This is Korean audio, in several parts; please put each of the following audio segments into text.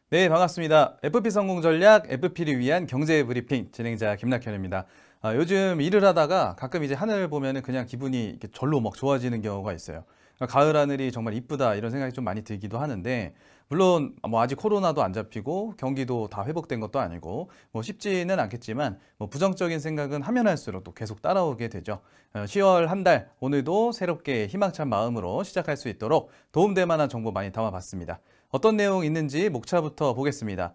네, 반갑습니다. FP 성공 전략, FP를 위한 경제 브리핑 진행자 김낙현입니다. 요즘 일을 하다가 가끔 이제 하늘 보면은 그냥 기분이 이렇게 절로 막 좋아지는 경우가 있어요. 가을 하늘이 정말 이쁘다 이런 생각이 좀 많이 들기도 하는데, 물론 뭐 아직 코로나도 안 잡히고 경기도 다 회복된 것도 아니고 뭐 쉽지는 않겠지만 뭐 부정적인 생각은 하면 할수록 또 계속 따라오게 되죠. 10월 한 달 오늘도 새롭게 희망찬 마음으로 시작할 수 있도록 도움될 만한 정보 많이 담아봤습니다. 어떤 내용 있는지 목차부터 보겠습니다.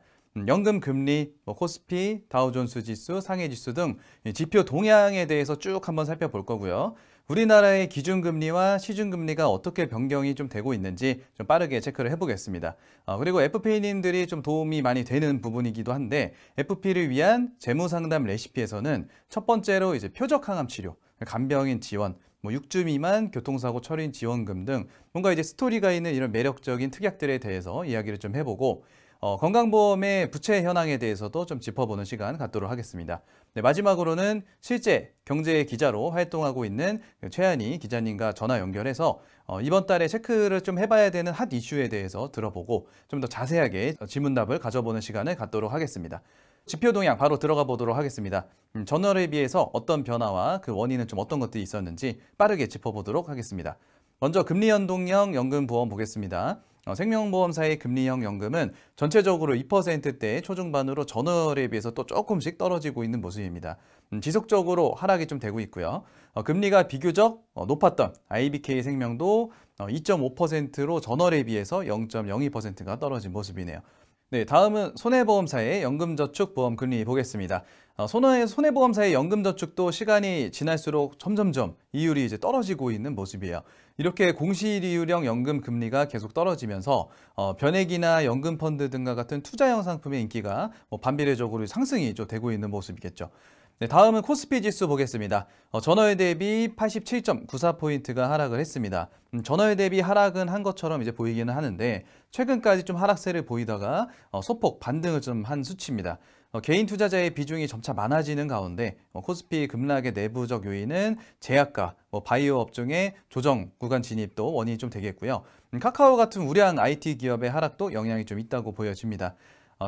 연금 금리, 코스피, 다우존스 지수, 상해 지수 등 지표 동향에 대해서 쭉 한번 살펴볼 거고요. 우리나라의 기준금리와 시중금리가 어떻게 변경이 좀 되고 있는지 좀 빠르게 체크를 해보겠습니다. 그리고 FP님들이 좀 도움이 많이 되는 부분이기도 한데, FP를 위한 재무상담 레시피에서는 첫 번째로 이제 표적 항암 치료, 간병인 지원, 6주 미만 교통사고 처리 지원금 등 뭔가 이제 스토리가 있는 이런 매력적인 특약들에 대해서 이야기를 좀 해보고, 건강보험의 부채 현황에 대해서도 좀 짚어보는 시간 갖도록 하겠습니다. 네, 마지막으로는 실제 경제 기자로 활동하고 있는 최한희 기자님과 전화 연결해서 이번 달에 체크를 좀 해봐야 되는 핫 이슈에 대해서 들어보고 좀 더 자세하게 질문답을 가져보는 시간을 갖도록 하겠습니다. 지표 동향 바로 들어가 보도록 하겠습니다. 전월에 비해서 어떤 변화와 그 원인은 좀 어떤 것들이 있었는지 빠르게 짚어보도록 하겠습니다. 먼저 금리연동형 연금보험 보겠습니다. 생명보험사의 금리형 연금은 전체적으로 2%대 초중반으로 전월에 비해서 또 조금씩 떨어지고 있는 모습입니다. 지속적으로 하락이 좀 되고 있고요. 금리가 비교적 높았던 IBK 생명도 2.5%로 전월에 비해서 0.02%가 떨어진 모습이네요. 네, 다음은 손해보험사의 연금저축보험 금리 보겠습니다. 손해보험사의 연금저축도 시간이 지날수록 점점점 이율이 이제 떨어지고 있는 모습이에요. 이렇게 공시이율형 연금 금리가 계속 떨어지면서 변액이나 연금펀드 등과 같은 투자형 상품의 인기가 반비례적으로 상승이 좀 되고 있는 모습이겠죠. 네, 다음은 코스피 지수 보겠습니다. 전월 대비 87.94포인트가 하락을 했습니다. 전월 대비 하락은 한 것처럼 이제 보이기는 하는데, 최근까지 좀 하락세를 보이다가 소폭 반등을 좀 한 수치입니다. 개인 투자자의 비중이 점차 많아지는 가운데 코스피 급락의 내부적 요인은 제약과 바이오 업종의 조정 구간 진입도 원인이 좀 되겠고요. 카카오 같은 우량 IT 기업의 하락도 영향이 좀 있다고 보여집니다.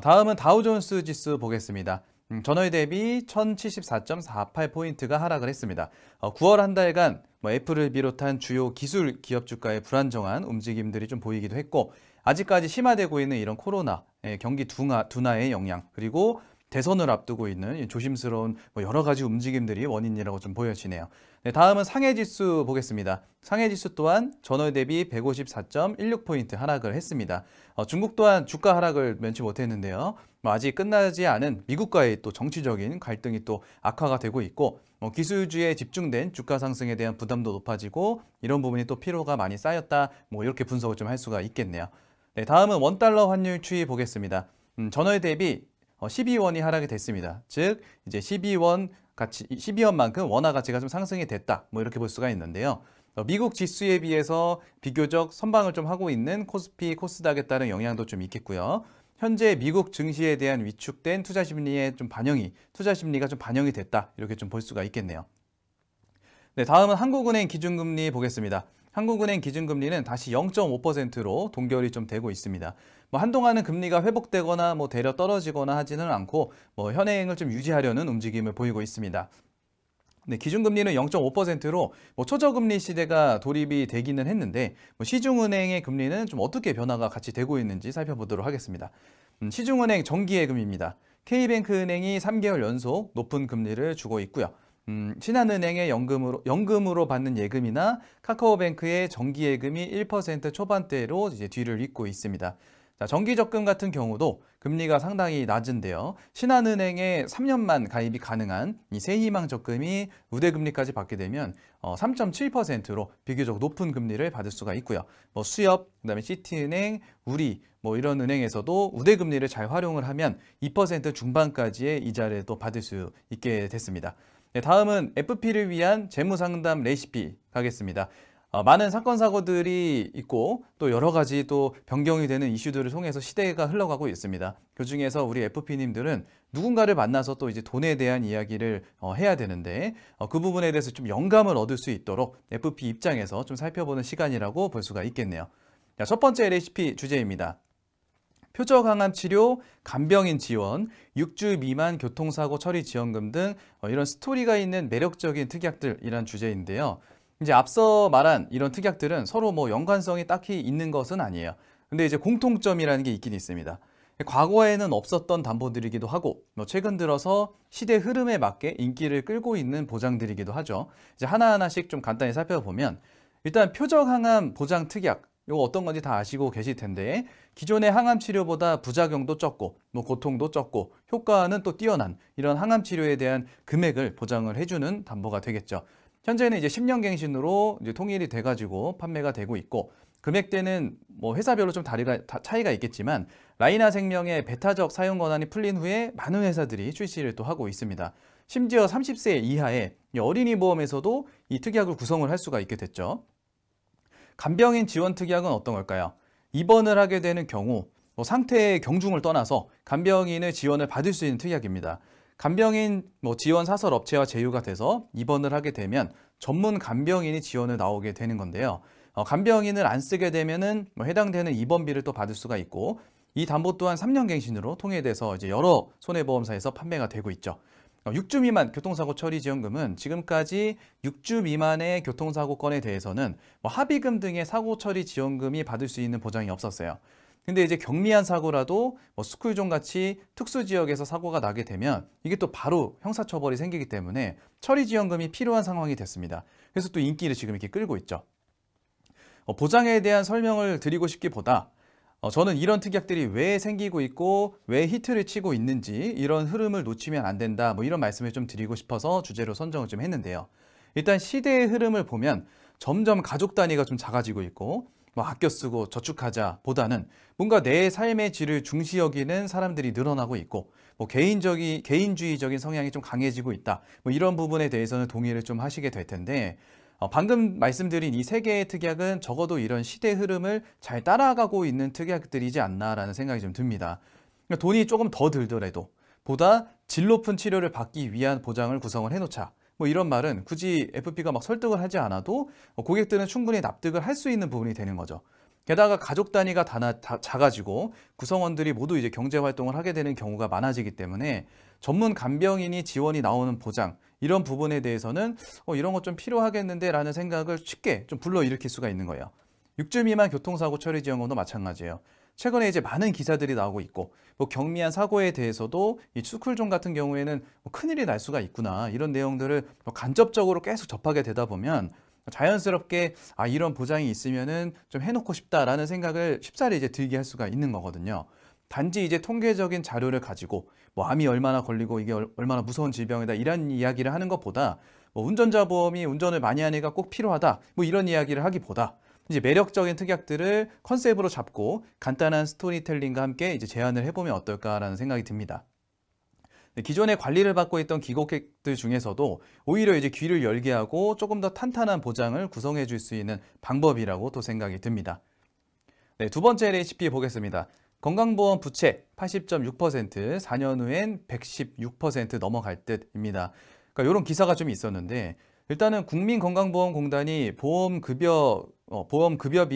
다음은 다우존스 지수 보겠습니다. 전월 대비 1074.48포인트가 하락을 했습니다. 9월 한 달간 애플을 비롯한 주요 기술 기업 주가의 불안정한 움직임들이 좀 보이기도 했고, 아직까지 심화되고 있는 이런 코로나, 경기 둔화의 영향, 그리고 대선을 앞두고 있는 조심스러운 여러 가지 움직임들이 원인이라고 좀 보여지네요. 네, 다음은 상해지수 보겠습니다. 상해지수 또한 전월 대비 154.16포인트 하락을 했습니다. 중국 또한 주가 하락을 면치 못했는데요. 아직 끝나지 않은 미국과의 또 정치적인 갈등이 또 악화가 되고 있고, 기술주에 집중된 주가 상승에 대한 부담도 높아지고, 이런 부분이 또 피로가 많이 쌓였다, 이렇게 분석을 좀 할 수가 있겠네요. 네, 다음은 원달러 환율 추이 보겠습니다. 전월 대비 12원이 하락이 됐습니다. 즉 이제 12원만큼 원화 가치가 좀 상승이 됐다, 이렇게 볼 수가 있는데요. 미국 지수에 비해서 비교적 선방을 좀 하고 있는 코스피, 코스닥에 따른 영향도 좀 있겠고요. 현재 미국 증시에 대한 위축된 투자 심리가 좀 반영이 됐다, 이렇게 좀 볼 수가 있겠네요. 네, 다음은 한국은행 기준금리 보겠습니다. 한국은행 기준금리는 다시 0.5%로 동결이 좀 되고 있습니다. 한동안은 금리가 회복되거나 대려 떨어지거나 하지는 않고 현행을 좀 유지하려는 움직임을 보이고 있습니다. 네, 기준금리는 0.5%로 초저금리 시대가 돌입이 되기는 했는데, 시중은행의 금리는 좀 어떻게 변화가 같이 되고 있는지 살펴보도록 하겠습니다. 시중은행 정기예금입니다. K뱅크은행이 3개월 연속 높은 금리를 주고 있고요. 신한은행의 연금으로 받는 예금이나 카카오뱅크의 정기예금이 1% 초반대로 이제 뒤를 잇고 있습니다. 자, 정기적금 같은 경우도 금리가 상당히 낮은데요. 신한은행에 3년만 가입이 가능한 이 새희망 적금이 우대금리까지 받게 되면 3.7%로 비교적 높은 금리를 받을 수가 있고요. 수협, 그다음에 시티은행, 우리 이런 은행에서도 우대금리를 잘 활용을 하면 2% 중반까지의 이자를 또 받을 수 있게 됐습니다. 네, 다음은 FP를 위한 재무상담 레시피 가겠습니다. 많은 사건 사고들이 있고 또 여러 가지 또 변경이 되는 이슈들을 통해서 시대가 흘러가고 있습니다. 그중에서 우리 FP님들은 누군가를 만나서 또 이제 돈에 대한 이야기를 해야 되는데, 그 부분에 대해서 좀 영감을 얻을 수 있도록 FP 입장에서 좀 살펴보는 시간이라고 볼 수가 있겠네요. 자, 첫 번째 레시피 주제입니다. 표적 항암 치료, 간병인 지원, 6주 미만 교통사고 처리 지원금 등 이런 스토리가 있는 매력적인 특약들이란 주제인데요. 이제 앞서 말한 이런 특약들은 서로 연관성이 딱히 있는 것은 아니에요. 근데 이제 공통점이라는 게 있긴 있습니다. 과거에는 없었던 담보들이기도 하고 최근 들어서 시대 흐름에 맞게 인기를 끌고 있는 보장들이기도 하죠. 이제 하나하나씩 좀 간단히 살펴보면 일단 표적 항암 보장 특약 이거 어떤 건지 다 아시고 계실 텐데 기존의 항암 치료보다 부작용도 적고 고통도 적고 효과는 또 뛰어난 이런 항암 치료에 대한 금액을 보장을 해주는 담보가 되겠죠. 현재는 이제 10년 갱신으로 이제 통일이 돼가지고 판매가 되고 있고 금액대는 회사별로 좀 차이가 있겠지만 라이나 생명의 배타적 사용 권한이 풀린 후에 많은 회사들이 출시를 또 하고 있습니다. 심지어 30세 이하의 어린이 보험에서도 이 특약을 구성을 할 수가 있게 됐죠. 간병인 지원 특약은 어떤 걸까요? 입원을 하게 되는 경우 상태의 경중을 떠나서 간병인의 지원을 받을 수 있는 특약입니다. 간병인 지원 사설 업체와 제휴가 돼서 입원을 하게 되면 전문 간병인이 지원을 나오게 되는 건데요. 간병인을 안 쓰게 되면은 해당되는 입원비를 또 받을 수가 있고 이 담보 또한 3년 갱신으로 통일돼서 이제 여러 손해보험사에서 판매가 되고 있죠. 6주 미만 교통사고 처리 지원금은 지금까지 6주 미만의 교통사고 건에 대해서는 합의금 등의 사고 처리 지원금이 받을 수 있는 보장이 없었어요. 근데 이제 경미한 사고라도 스쿨존 같이 특수 지역에서 사고가 나게 되면 이게 또 바로 형사처벌이 생기기 때문에 처리 지원금이 필요한 상황이 됐습니다. 그래서 또 인기를 지금 이렇게 끌고 있죠. 보장에 대한 설명을 드리고 싶기보다 저는 이런 특약들이 왜 생기고 있고 왜 히트를 치고 있는지 이런 흐름을 놓치면 안 된다 이런 말씀을 좀 드리고 싶어서 주제로 선정을 좀 했는데요. 일단 시대의 흐름을 보면 점점 가족 단위가 좀 작아지고 있고 아껴 쓰고 저축하자 보다는 뭔가 내 삶의 질을 중시 여기는 사람들이 늘어나고 있고 개인주의적인 성향이 좀 강해지고 있다 이런 부분에 대해서는 동의를 좀 하시게 될 텐데 방금 말씀드린 이 세 개의 특약은 적어도 이런 시대 흐름을 잘 따라가고 있는 특약들이지 않나라는 생각이 좀 듭니다. 돈이 조금 더 들더라도 보다 질 높은 치료를 받기 위한 보장을 구성을 해놓자. 이런 말은 굳이 FP가 설득을 하지 않아도 고객들은 충분히 납득을 할 수 있는 부분이 되는 거죠. 게다가 가족 단위가 작아지고 구성원들이 모두 이제 경제 활동을 하게 되는 경우가 많아지기 때문에 전문 간병인이 지원이 나오는 보장 이런 부분에 대해서는 이런 것 좀 필요하겠는데 라는 생각을 쉽게 좀 불러일으킬 수가 있는 거예요. 6주 미만 교통사고 처리 지원금도 마찬가지예요. 최근에 이제 많은 기사들이 나오고 있고 경미한 사고에 대해서도 이 스쿨존 같은 경우에는 큰일이 날 수가 있구나 이런 내용들을 간접적으로 계속 접하게 되다 보면 자연스럽게 이런 보장이 있으면은 좀 해놓고 싶다라는 생각을 쉽사리 이제 들게 할 수가 있는 거거든요. 단지 이제 통계적인 자료를 가지고 암이 얼마나 걸리고 이게 얼마나 무서운 질병이다 이런 이야기를 하는 것보다 운전자 보험이 운전을 많이 하니까 꼭 필요하다 이런 이야기를 하기보다 이제 매력적인 특약들을 컨셉으로 잡고 간단한 스토리텔링과 함께 이제 제안을 해보면 어떨까라는 생각이 듭니다. 기존에 관리를 받고 있던 기고객들 중에서도 오히려 이제 귀를 열게 하고 조금 더 탄탄한 보장을 구성해 줄 수 있는 방법이라고 또 생각이 듭니다. 네, 두 번째 레시피 보겠습니다. 건강보험 부채 80.6%, 4년 후엔 116% 넘어갈 듯입니다. 그러니까 이런 기사가 좀 있었는데 일단은 국민건강보험공단이 보험급여비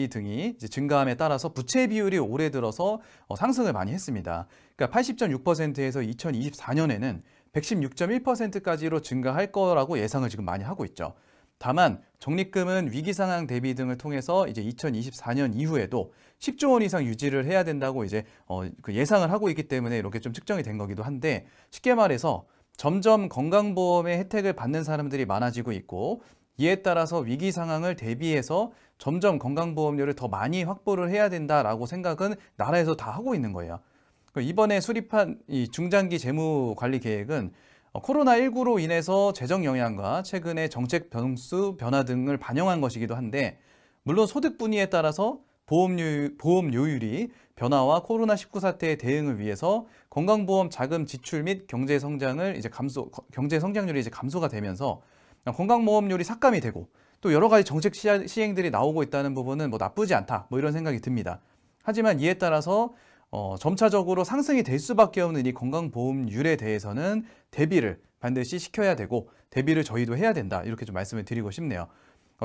등이 이제 증가함에 따라서 부채 비율이 올해 들어서 상승을 많이 했습니다. 그러니까 80.6%에서 2024년에는 116.1%까지로 증가할 거라고 예상을 지금 많이 하고 있죠. 다만 적립금은 위기 상황 대비 등을 통해서 이제 2024년 이후에도 10조 원 이상 유지를 해야 된다고 이제 예상을 하고 있기 때문에 이렇게 좀 측정이 된 거기도 한데 쉽게 말해서 점점 건강보험의 혜택을 받는 사람들이 많아지고 있고 이에 따라서 위기 상황을 대비해서 점점 건강보험료를 더 많이 확보를 해야 된다라고 생각은 나라에서 다 하고 있는 거예요. 이번에 수립한 이 중장기 재무관리 계획은 코로나19로 인해서 재정 영향과 최근의 정책 변수 변화 등을 반영한 것이기도 한데 물론 소득 분위에 따라서 보험료율이 변화와 코로나19 사태에 대응을 위해서 건강보험 자금 지출 및 경제 성장률이 이제 감소가 되면서 건강보험료율이 삭감이 되고 또 여러 가지 정책 시행들이 나오고 있다는 부분은 나쁘지 않다 이런 생각이 듭니다. 하지만 이에 따라서 점차적으로 상승이 될 수밖에 없는 이 건강보험률에 대해서는 대비를 반드시 시켜야 되고 대비를 저희도 해야 된다 이렇게 좀 말씀을 드리고 싶네요.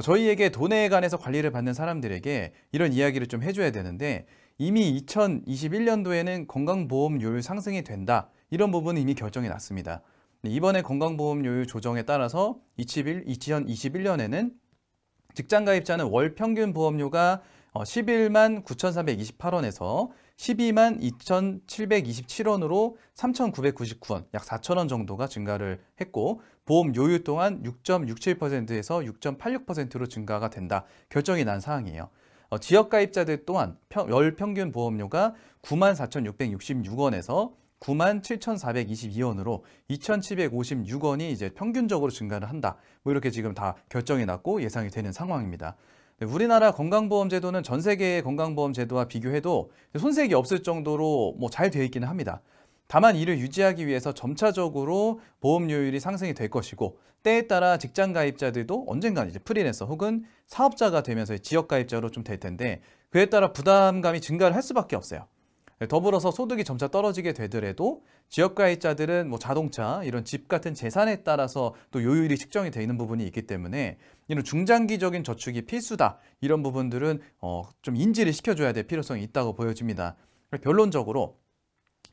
저희에게 돈에 관해서 관리를 받는 사람들에게 이런 이야기를 좀 해줘야 되는데 이미 2021년도에는 건강보험료율 상승이 된다. 이런 부분은 이미 결정이 났습니다. 이번에 건강보험료율 조정에 따라서 2021년에는 직장가입자는 월 평균 보험료가 11만 9,328원에서 12만 2,727원으로 3,999원, 약 4,000원 정도가 증가를 했고 보험료율 또한 6.67%에서 6.86%로 증가가 된다. 결정이 난 사항이에요. 지역가입자들 또한 월 평균 보험료가 9만 4,666원에서 9만 7,422원으로 2,756원이 이제 평균적으로 증가를 한다. 뭐 이렇게 지금 다 결정이 났고 예상이 되는 상황입니다. 우리나라 건강보험제도는 전 세계의 건강보험제도와 비교해도 손색이 없을 정도로 뭐 잘 되어 있기는 합니다. 다만 이를 유지하기 위해서 점차적으로 보험료율이 상승이 될 것이고 때에 따라 직장가입자들도 언젠가 이제 프리랜서 혹은 사업자가 되면서 지역가입자로 좀 될 텐데 그에 따라 부담감이 증가를 할 수밖에 없어요. 더불어서 소득이 점차 떨어지게 되더라도 지역가입자들은 뭐 자동차, 이런 집 같은 재산에 따라서 또 요율이 측정이 되어 있는 부분이 있기 때문에 이런 중장기적인 저축이 필수다. 이런 부분들은 좀 인지를 시켜줘야 될 필요성이 있다고 보여집니다. 결론적으로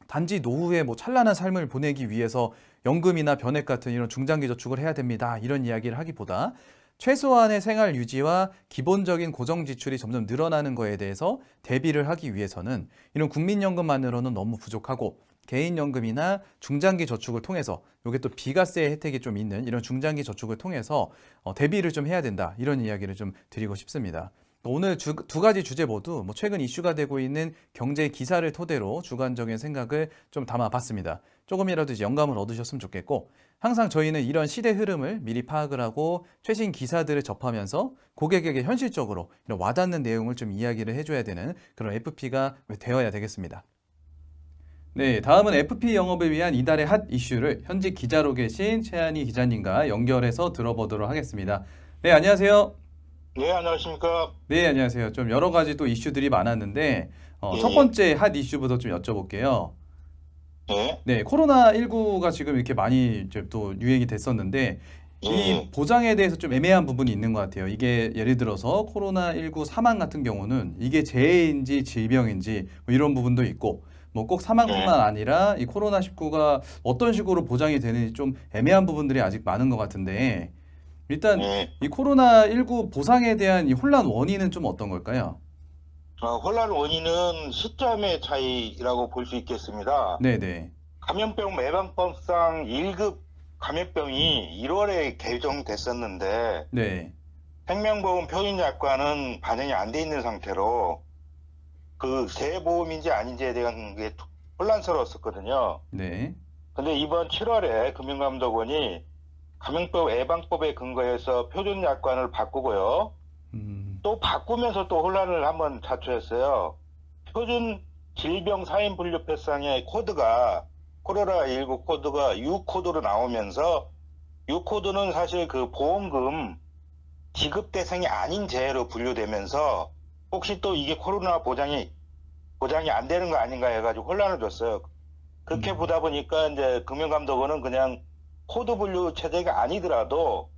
단지 노후에 뭐 찬란한 삶을 보내기 위해서 연금이나 변액 같은 이런 중장기 저축을 해야 됩니다. 이런 이야기를 하기보다 최소한의 생활 유지와 기본적인 고정 지출이 점점 늘어나는 거에 대해서 대비를 하기 위해서는 이런 국민연금만으로는 너무 부족하고 개인연금이나 중장기 저축을 통해서 이게 또 비과세 혜택이 좀 있는 이런 중장기 저축을 통해서 대비를 좀 해야 된다. 이런 이야기를 좀 드리고 싶습니다. 오늘 두 가지 주제 모두 뭐 최근 이슈가 되고 있는 경제 기사를 토대로 주관적인 생각을 좀 담아봤습니다. 조금이라도 이제 영감을 얻으셨으면 좋겠고 항상 저희는 이런 시대 흐름을 미리 파악을 하고 최신 기사들을 접하면서 고객에게 현실적으로 이런 와닿는 내용을 좀 이야기를 해줘야 되는 그런 FP가 되어야 되겠습니다. 네, 다음은 FP 영업을 위한 이달의 핫 이슈를 현직 기자로 계신 최한희 기자님과 연결해서 들어보도록 하겠습니다. 네, 안녕하세요. 네, 안녕하십니까. 네, 안녕하세요. 좀 여러 가지 또 이슈들이 많았는데 예, 첫 번째 핫 이슈부터 좀 여쭤볼게요. 예, 네, 코로나19가 지금 이렇게 많이 이제 또 유행이 됐었는데 예, 이 예, 보장에 대해서 좀 애매한 부분이 있는 것 같아요. 이게 예를 들어서 코로나19 사망 같은 경우는 이게 재해인지 질병인지 뭐 이런 부분도 있고 뭐 꼭 사망뿐만 아니라 이 코로나19가 어떤 식으로 보장이 되는지 좀 애매한 부분들이 아직 많은 것 같은데 일단 예. 이 코로나19 보상에 대한 이 혼란 원인은 좀 어떤 걸까요? 혼란 원인은 시점의 차이라고 볼 수 있겠습니다. 네네. 감염병 예방법상 1급 감염병이 1월에 개정됐었는데 네. 생명보험 표준약관은 반영이 안 돼 있는 상태로 그 재보험인지 아닌지에 대한 게 혼란스러웠었거든요. 네. 근데 이번 7월에 금융감독원이 감염병 예방법에 근거해서 표준약관을 바꾸고요. 또 바꾸면서 또 혼란을 한번 자초했어요. 표준 질병 사인 분류표상의 코드가 코로나19 코드가 U 코드로 나오면서 U 코드는 사실 그 보험금 지급 대상이 아닌 재해로 분류되면서 혹시 또 이게 코로나 보장이 안 되는 거 아닌가 해가지고 혼란을 줬어요. 그렇게 보다 보니까 이제 금융감독원은 그냥 코드 분류 체제가 아니더라도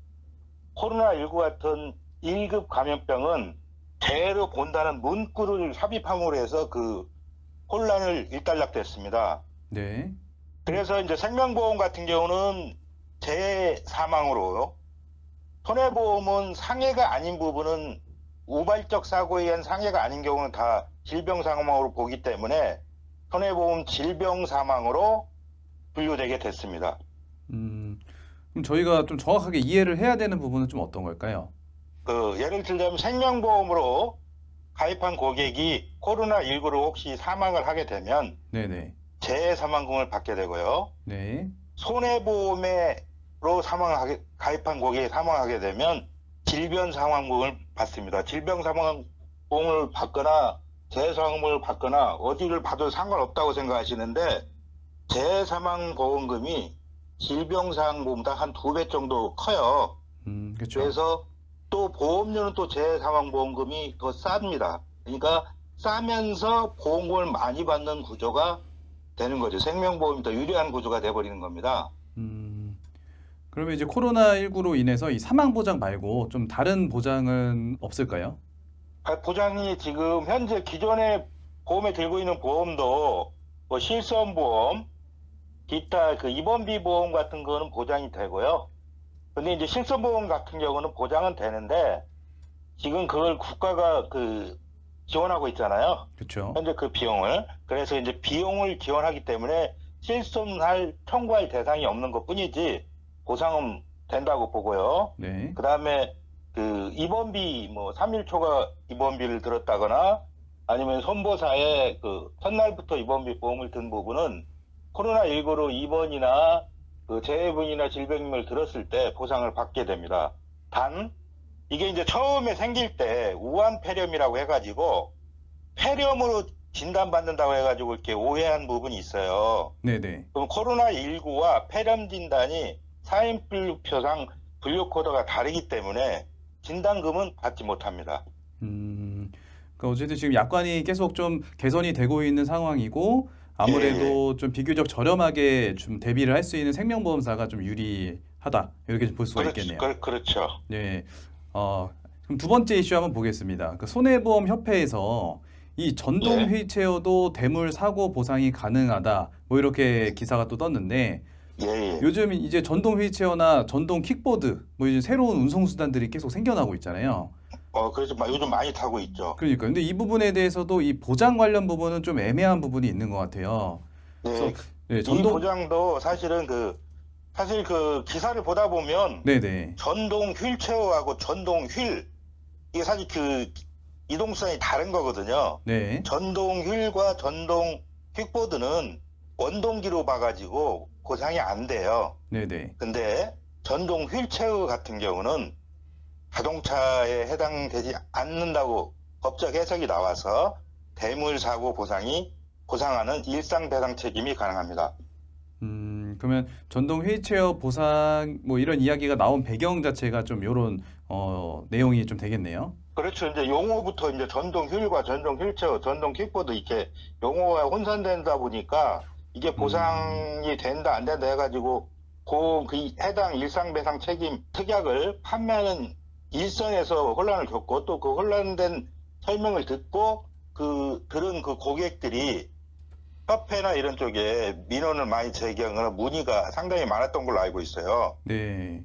코로나19 같은 1급 감염병은 재해로 본다는 문구를 삽입함으로 해서 그 혼란을 일단락됐습니다. 네. 그래서 이제 생명보험 같은 경우는 재해 사망으로, 손해보험은 상해가 아닌 부분은 우발적 사고에 의한 상해가 아닌 경우는 다 질병 사망으로 보기 때문에 손해보험 질병 사망으로 분류되게 됐습니다. 그럼 저희가 좀 정확하게 이해를 해야 되는 부분은 좀 어떤 걸까요? 예를 들자면 생명보험으로 가입한 고객이 코로나19로 혹시 사망을 하게 되면 네네. 재해 사망금을 받게 되고요. 네. 손해보험으로 가입한 고객이 사망하게 되면 질병사망금을 받습니다. 질병사망금을 받거나 재해사망금을 받거나 어디를 받아도 상관없다고 생각하시는데 재해사망보험금이 질병사망보험보다 한 2배 정도 커요. 그렇죠. 그래서 또 보험료는 또 재해사망보험금이 더 쌉니다. 그러니까 싸면서 보험금을 많이 받는 구조가 되는 거죠. 생명보험이 더 유리한 구조가 돼버리는 겁니다. 그러면 이제 코로나19로 인해서 이 사망 보장 말고 좀 다른 보장은 없을까요? 보장이 지금 현재 기존의 보험에 들고 있는 보험도 뭐 실손보험, 기타 그 입원비 보험 같은 거는 보장이 되고요. 근데 이제 실손보험 같은 경우는 보장은 되는데 지금 그걸 국가가 지원하고 있잖아요. 그렇죠. 현재 그 비용을. 그래서 이제 비용을 지원하기 때문에 청구할 대상이 없는 것뿐이지 보상은 된다고 보고요. 네. 그다음에 입원비 뭐 3일 초과 입원비를 들었다거나 아니면 손보사에 첫날부터 입원비 보험을 든 부분은 코로나19로 입원이나 재해분이나 질병을 들었을 때 보상을 받게 됩니다. 단 이게 이제 처음에 생길 때 우한폐렴이라고 해가지고 폐렴으로 진단받는다고 해가지고 이렇게 오해한 부분이 있어요. 네네. 그럼 코로나19와 폐렴 진단이 4인분류표상 분류 코드가 다르기 때문에 진단금은 받지 못합니다. 그러니까 어쨌든 지금 약관이 계속 좀 개선이 되고 있는 상황이고 아무래도 좀 비교적 저렴하게 좀 대비를 할 수 있는 생명보험사가 좀 유리하다 이렇게 볼 수가 있겠네요. 그렇죠. 네. 그럼 두 번째 이슈 한번 보겠습니다. 손해보험협회에서 이 전동 휠체어도 대물 사고 보상이 가능하다 뭐 이렇게 기사가 또 떴는데 요즘 이제 전동 휠체어나 전동 킥보드 뭐 이제 새로운 운송수단들이 계속 생겨나고 있잖아요. 그래서 요즘 많이 타고 있죠. 그러니까 근데 이 부분에 대해서도 이 보장 관련 부분은 좀 애매한 부분이 있는 것 같아요. 네. 이 보장도 사실은 사실 기사를 보다 보면 네네. 전동 휠체어하고 전동 휠 이게 사실 이동수단이 다른 거거든요. 네. 전동 휠과 전동 킥보드는 원동기로 봐가지고 보상이 안 돼요. 네네. 근데 전동 휠체어 같은 경우는 자동차에 해당되지 않는다고 법적 해석이 나와서 대물 사고 보상하는 일상 배상 책임이 가능합니다. 그러면 전동 휠체어 보상 뭐 이런 이야기가 나온 배경 자체가 좀 이런 내용이 좀 되겠네요. 그렇죠. 이제 용어부터 이제 전동 휠과 전동 휠체어, 전동 킥보드 이렇게 용어가 혼선된다 보니까 이게 보상이 된다 안 된다 해가지고 그 해당 일상배상 책임 특약을 판매하는 일선에서 혼란을 겪고 또 그 혼란된 설명을 듣고 들은 고객들이 협회나 이런 쪽에 민원을 많이 제기하거나 문의가 상당히 많았던 걸로 알고 있어요. 네,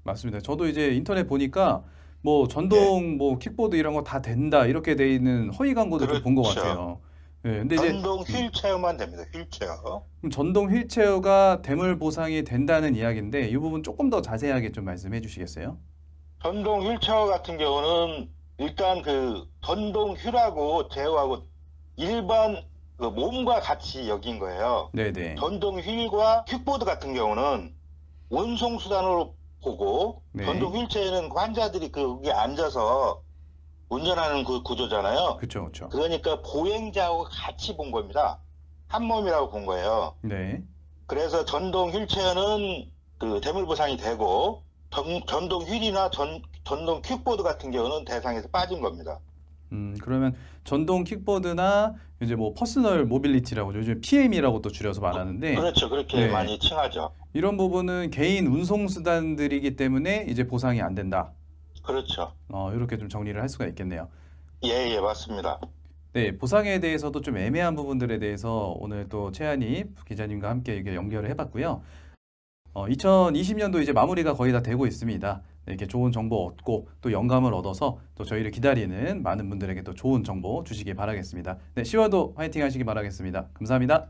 맞습니다. 저도 이제 인터넷 보니까 뭐 전동 뭐 킥보드 이런 거 다 된다 이렇게 돼 있는 허위 광고도 좀 본 것 같아요. 네, 근데 전동 휠체어만 됩니다. 휠체어. 그럼 전동 휠체어가 대물 보상이 된다는 이야기인데 이 부분 조금 더 자세하게 좀 말씀해 주시겠어요? 전동 휠체어 같은 경우는 일단 전동 휠하고 제어하고 일반 몸과 같이 여긴 거예요. 네네. 전동 휠과 킥보드 같은 경우는 운송수단으로 보고 전동 휠체어는 환자들이 거기에 앉아서 운전하는 구조잖아요. 그렇죠, 그렇죠. 그러니까 보행자하고 같이 본 겁니다. 한 몸이라고 본 거예요. 네. 그래서 전동 휠체어는 대물 보상이 되고 전동 휠이나 전동 킥보드 같은 경우는 대상에서 빠진 겁니다. 그러면 전동 킥보드나 이제 뭐 퍼스널 모빌리티라고 요즘 PM이라고 또 줄여서 말하는데 그렇죠. 그렇게 많이 칭하죠. 이런 부분은 개인 운송수단들이기 때문에 이제 보상이 안 된다. 그렇죠. 이렇게 좀 정리를 할 수가 있겠네요. 예, 맞습니다. 네, 보상에 대해서도 좀 애매한 부분들에 대해서 오늘 또 최한희 기자님과 함께 이렇게 연결을 해봤고요. 2020년도 이제 마무리가 거의 다 되고 있습니다. 네, 이렇게 좋은 정보 얻고 또 영감을 얻어서 또 저희를 기다리는 많은 분들에게 또 좋은 정보 주시기 바라겠습니다. 네, 10월도 화이팅 하시기 바라겠습니다. 감사합니다.